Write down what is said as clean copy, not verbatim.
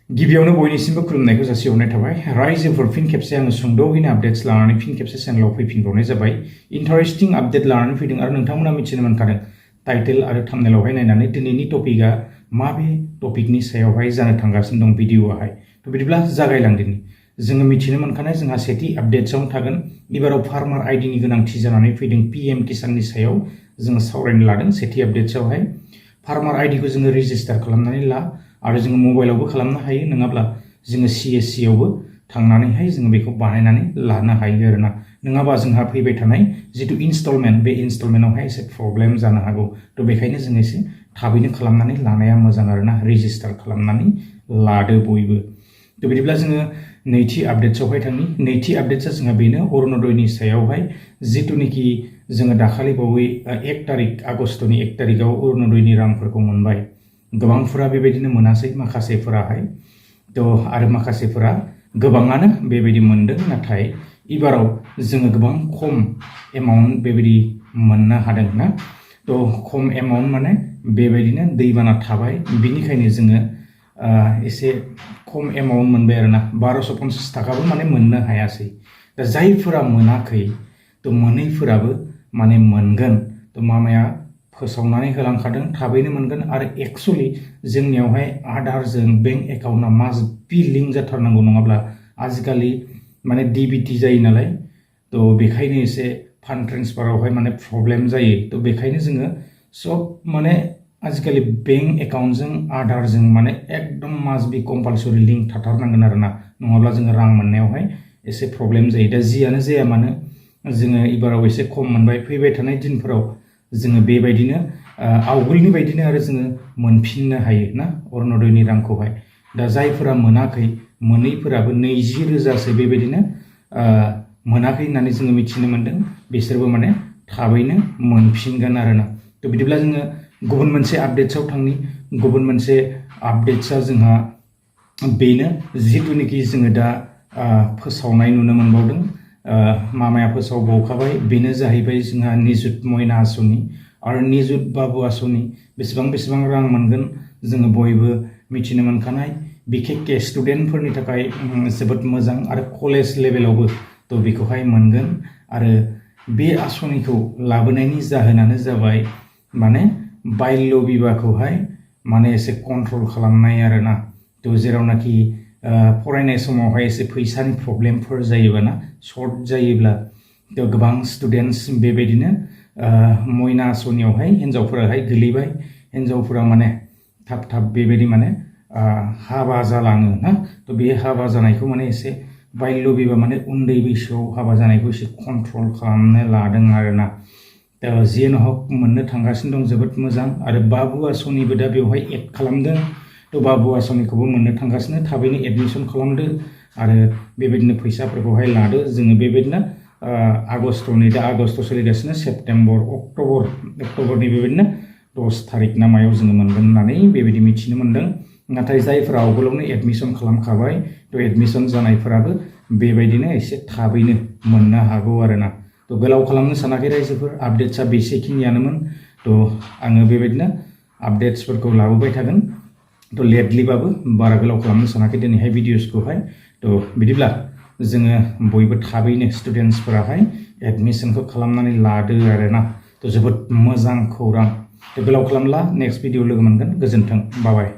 गिबियावनो बयनिसिमबो खुलुमनायखौ जासिहरनाय थाबाय रायजोफोर फिन खेबसे आङो सुंद'यैनो आपडेट्स लानानै फिन खेबसे चेनेलाव फैफिनबावनाय जाबाय इन्टारेस्टिं आपडेट लानानै फैदों आरो नोंथांमोना मिथिनो मोनखादों टाइटेल आरो थाम्बनेलावहाय नायनानै दिनैनि टपिकआ माबे टपिकनि सायावहाय जानो थांगासिनो दं भिडिअआहाय थ' बिदिब्ला जागायलांदिनि जोङो मिथिनो मोनखानाय जोंहा सेथि आपडेट्सआवनो थागोन एबाराव फार्मार आइडिनि गोनांथि जानानै फैदों पिएम किसाननि सायाव जोङो सावरायनो लादों सेथि आपडेट्सआवहाय फार्मार आइडिखौ जोङो रेजिस्टार खालामनानै ला आरो जोङो मबाइलावबो खालामनो हायो नङाब्ला जोङो CSC आवबो थांनानैहाय जोङो बेखौ बानायनानै लानो हायो आरोना नङाबा जोंहा फैबाय थानाय जितु इनस्टलमेन्ट बे इनस्टलमेन्टआवहाय एसे प्रब्लेम जानो हागौ थ' बेखायनो जों एसे थाबैनो खालामनानै लानाया मोजां आरोना रेजिस्टार खालामनानै लादो बयबो थ' बिदिब्ला जोङो नैथि आपडेट्सआवहाय थांनि नैथि आपडेट्सआ जोंहा बेनो अरुणोदयनि सायावहाय जितुनिखि जोङो दाखालि बावै 1 तारिख आगस्तनि 1 तारिखआव अरुणोदयनि रांफोरखौ मोनबाय गोबांफोरा बेबायदिनो मोनासै माखासेफोराहाय थ' आरो माखासेफोरा गोबाङानो बेबायदि मोनदों नाथाय एबाराव जोङो गोबां खम एमाउन्ट बेबायदि मोननो हादों ना थ' खम एमाउन्ट माने बेबायदिनो दैबाना थाबाय बिनिखायनो जोङो एसे खम एमाउन्ट मोनबाय आरोना 1250 थाखाबो माने मोननो हायासै दा जायफोरा मोनाखै थ' मोनैफोराबो माने मोनगोन थ' मामाया फोसावनानै होलांखादों थाबैनो मोनगोन आरो एक्चुअलि जोंनियावहाय आधारजों बेंक एकाउन्टआ मास्ट बि लिंक जाथारनांगौ नङाब्ला आजिखालि माने DBT जायो नालाय थ' बेखायनो एसे फान्ड ट्रेन्सफारावहाय माने प्रब्लेम जायो थ' बेखायनो जोङो सब माने आजिखालि बेंक एकाउन्टजों आधारजों माने एकदम मास्ट बि कम्पालसरि लिंक थाथारनांगोन आरोना नङाब्ला जोङो रां मोननायावहाय एसे प्रब्लेम जायो दा जियानो जाया मानो जोङो एबाराव एसे खम मोनबाय फैबाय थानाय दिनफोराव जोङो बेबायदिनो आवगोलनि बायदिनो आरो जोङो मोनफिननो हायो ना अरुणोदयनि रांखौहाय दा जायफोरा मोनाखै मोनैफोराबो 20,000सो बेबायदिनो मोनाखै होननानै जोङो मिथिनो मोनदों बिसोरबो माने थाबैनो मोनफिनगोन आरोना थ' बिदिब्ला जोङो गुबुन मोनसे आपडेट्सआव थांनि गुबुन मोनसे आपडेट्सआ जोंहा बेनो जितुनिखि जोङो दा फोसावनाय नुनो मोनबावदों मामाया फोसावबावखाबाय बेनो जाहैबाय जोंहा निजुत मयना आसनि आरो निजुत बाबु आसनि बेसेबां रां मोनगोन जोङो बयबो मिथिनो मोनखानाय बिखेकखे स्टुडेन्टफोरनि थाखाय जोबोद मोजां आरो कलेज लेभेलावबो थ' बेखौहाय मोनगोन आरो बे आसनिखौ लाबोनायनि जाहोनानो जाबाय माने बाल्य बिबाहखौहाय माने एसे कन्ट्रल खालामनाय आरोना थ' जेरावनाखि फरायनाय समावहाय एसे फैसानि प्रब्लेमफोर जायोबा ना सर्ट जायोब्ला थ' गोबां स्टुडेन्टस बेबायदिनो मयना आसनियावहाय हिन्जावफोराहाय गोलैबाय हिन्जावफोरा माने थाब बेबायदि माने हाबा जालाङो ना थ' बे हाबा जानायखौ माने एसे बाल्य बिबाह माने उन्दै बैसोआव हाबा जानायखौ एसे कन्ट्रल खालामनो लादों आरोना दा जियानो हक मोननो थांगासिनो दं जोबोद मोजां आरो बाबु आसनिबो दा बेवहाय एड खालामदों थ' बाबु आसनिखौबो मोननो थांगासिनो थाबैनो एडमिसन खालामदो आरो बेबायदिनो फैसाफोरखौहाय लादो जोङो बेबायदिनो आगस्तनि दा आगस्त सोलिगासिनो सेप्तेम्बर अक्ट'बरनि बेबायदिनो 10 तारिख ना मायाव जोङो मोनगोन होननानै बेबायदि मिथिनो मोनदों नाथाय जायफोरा आवगोलावनो एडमिसन खालामखाबाय थ' एडमिसन जानायफोराबो बेबायदिनो एसे थाबैनो मोननो हागौ आरोना थ' गोलाव खालामनो सानाखै रायजोफोर आपडेट्सआ बेसेखिनियानोमोन थ' आङो बेबायदिनो आपडेट्सफोरखौ लाबोबाय थागोन थ' लेटलिबाबो बारा गोलाव खालामनो सानाखै दिनैहाय भिडिअसखौहाय थ' बिदिब्ला जोङो बयबो थाबैनो स्टुडेन्टसफोराहाय एडमिसनखौ खालामनानै लादो आरोना थ' जोबोद मोजां खौरां थ' गोलाव खालामला नेक्स्ट भिडिअ लोगो मोनगोन गोजोन्थों बाय